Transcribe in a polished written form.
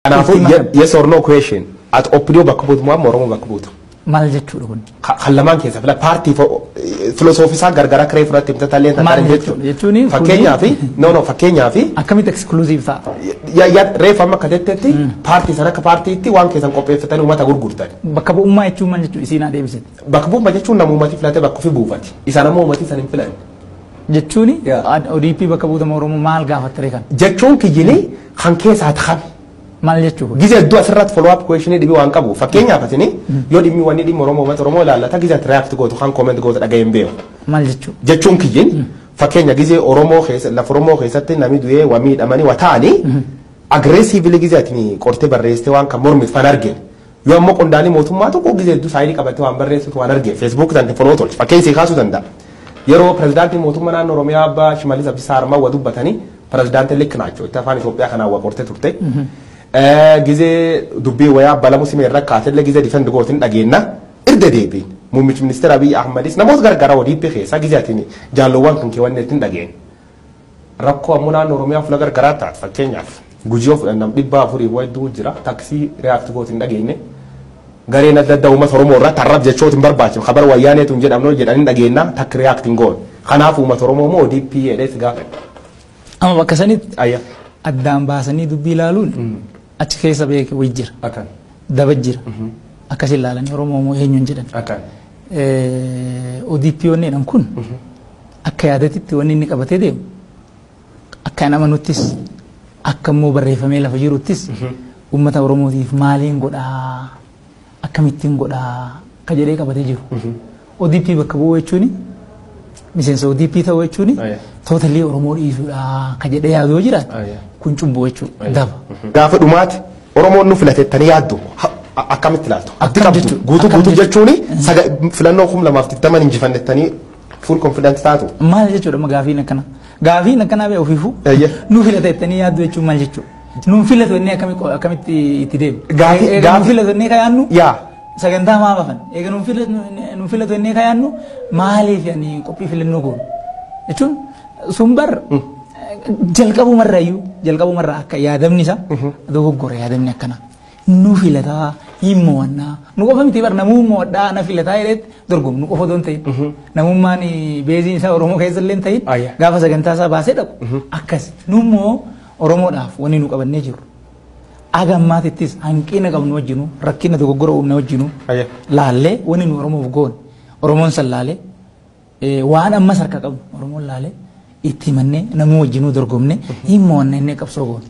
Yes or no question. At Opio Bakabut Moromo Bakabut. Maljetu. Halaman case of la party for philosophy Gargara Crave for Italian Maljetuni for Kenya. No, for Kenya. I commit exclusive. Yet Refama Cadete, parties and a party, one case and copy for Tanumata Gurguta. Bakabu my 2 months is in a David. Bakabu Majuna Mumatiflata Bakufi Buvat. Is an moment is an influence. Jetuni, ODP Bakabu the Moromo Malga Trekan. Jetunki Gini, Hankes at Ham. Maljetu. Gize do a follow-up question di wan kabu fa Kenya patini yo di mi wani di moromo la ta gize react go to kan comment go to again be maljetu je chunki yin fa Kenya gize oromo khis la foromo khisate nami duye wa mi amani watani aggressively gize atini korte barreste wan ka mormit fanarge yo mo kondani motumma to ko gize du sayri kabate wan barreste to wanarge Facebook tan follow to fa kensi khasu danda yero president motumma na oromia ba shimaliza bisar ma wadu batani president liknacho tafani Ethiopia kana wa korte turte gize dubbi waya bala musime rakate le gize defend gotin dagena irde debi mumich minister Abiy Ahmed namot gargara wadi pe khesa gize atini jallo wan kan ke wanne tin dagen rakko amuna no romia fula gargara ta fa Kenya gujof nam dibba furi wadu jira taxi react gotin dagene gare na dadda uma toromo ra tarab je chotin barbachi khabar wayane tun jedam no jedani dagena tak reacting gol khanafu ma toromo mo DP edes gafe amma bakasanit aya addam basani dubbi lalun achi keessa beek wajjir akan dabajjir akasi laalani oromo mo eenyun jedhan akan ODP onne dan kun akka yaadatitti wanni inni qabatee deemu akka nama nuttis akka mo barreeffamee lafa jiruttis ummata oromootiif maaliin godhaa akkamittiin godhaa ka jedhee qabatee jiru ODP bakka bu'uu jechuuni miseensa ODP ta'uu jechuuni totally oromoo dhiisuudha ka jedhee yaaduu jiraat kun cubbuu jechuudha daba gaafa dhumaati oromoon nu filatettanii yaaddu akkamitti ilaaltu abdii qabdu guutuu jechuuni filannoo 2020 injifannettanii full confident taatu maal jechuudha gaafiin akkana bee ofiifu nu filatettanii yaaddu jechuun maal jechuudha nu filatu inni akkamitti itti deemu nu filatu inni ka yaannu sagantaa maa bafan eega nu filatu inni ka yaannu maaliif yaani qophii filannoo goonu jechuun sumbar jalqabu marra akka yaadamni isa dogoggora yaadamni akkana nu filata himmoonna nu qofa miti bar namummaa waddaa na filata jedhet dorgom nu qofa don ta'in namummaan beeziin isaa oromoo keessa illee ta'in gaafa sagantaa isaa baasee dhaqu akkas nummoo oromoodhaaf wanni nu qabannee jiru agammaatittis hanqina qabnu wajjinu rakkina dogoggora uumna wajjinu laallee wanni nu oromoof goon oromoon san laalee waan ammas harka qabnu oromoon laalee itti mannee namuu wajjinuu dorgomne himmoonna inni qabsoo goon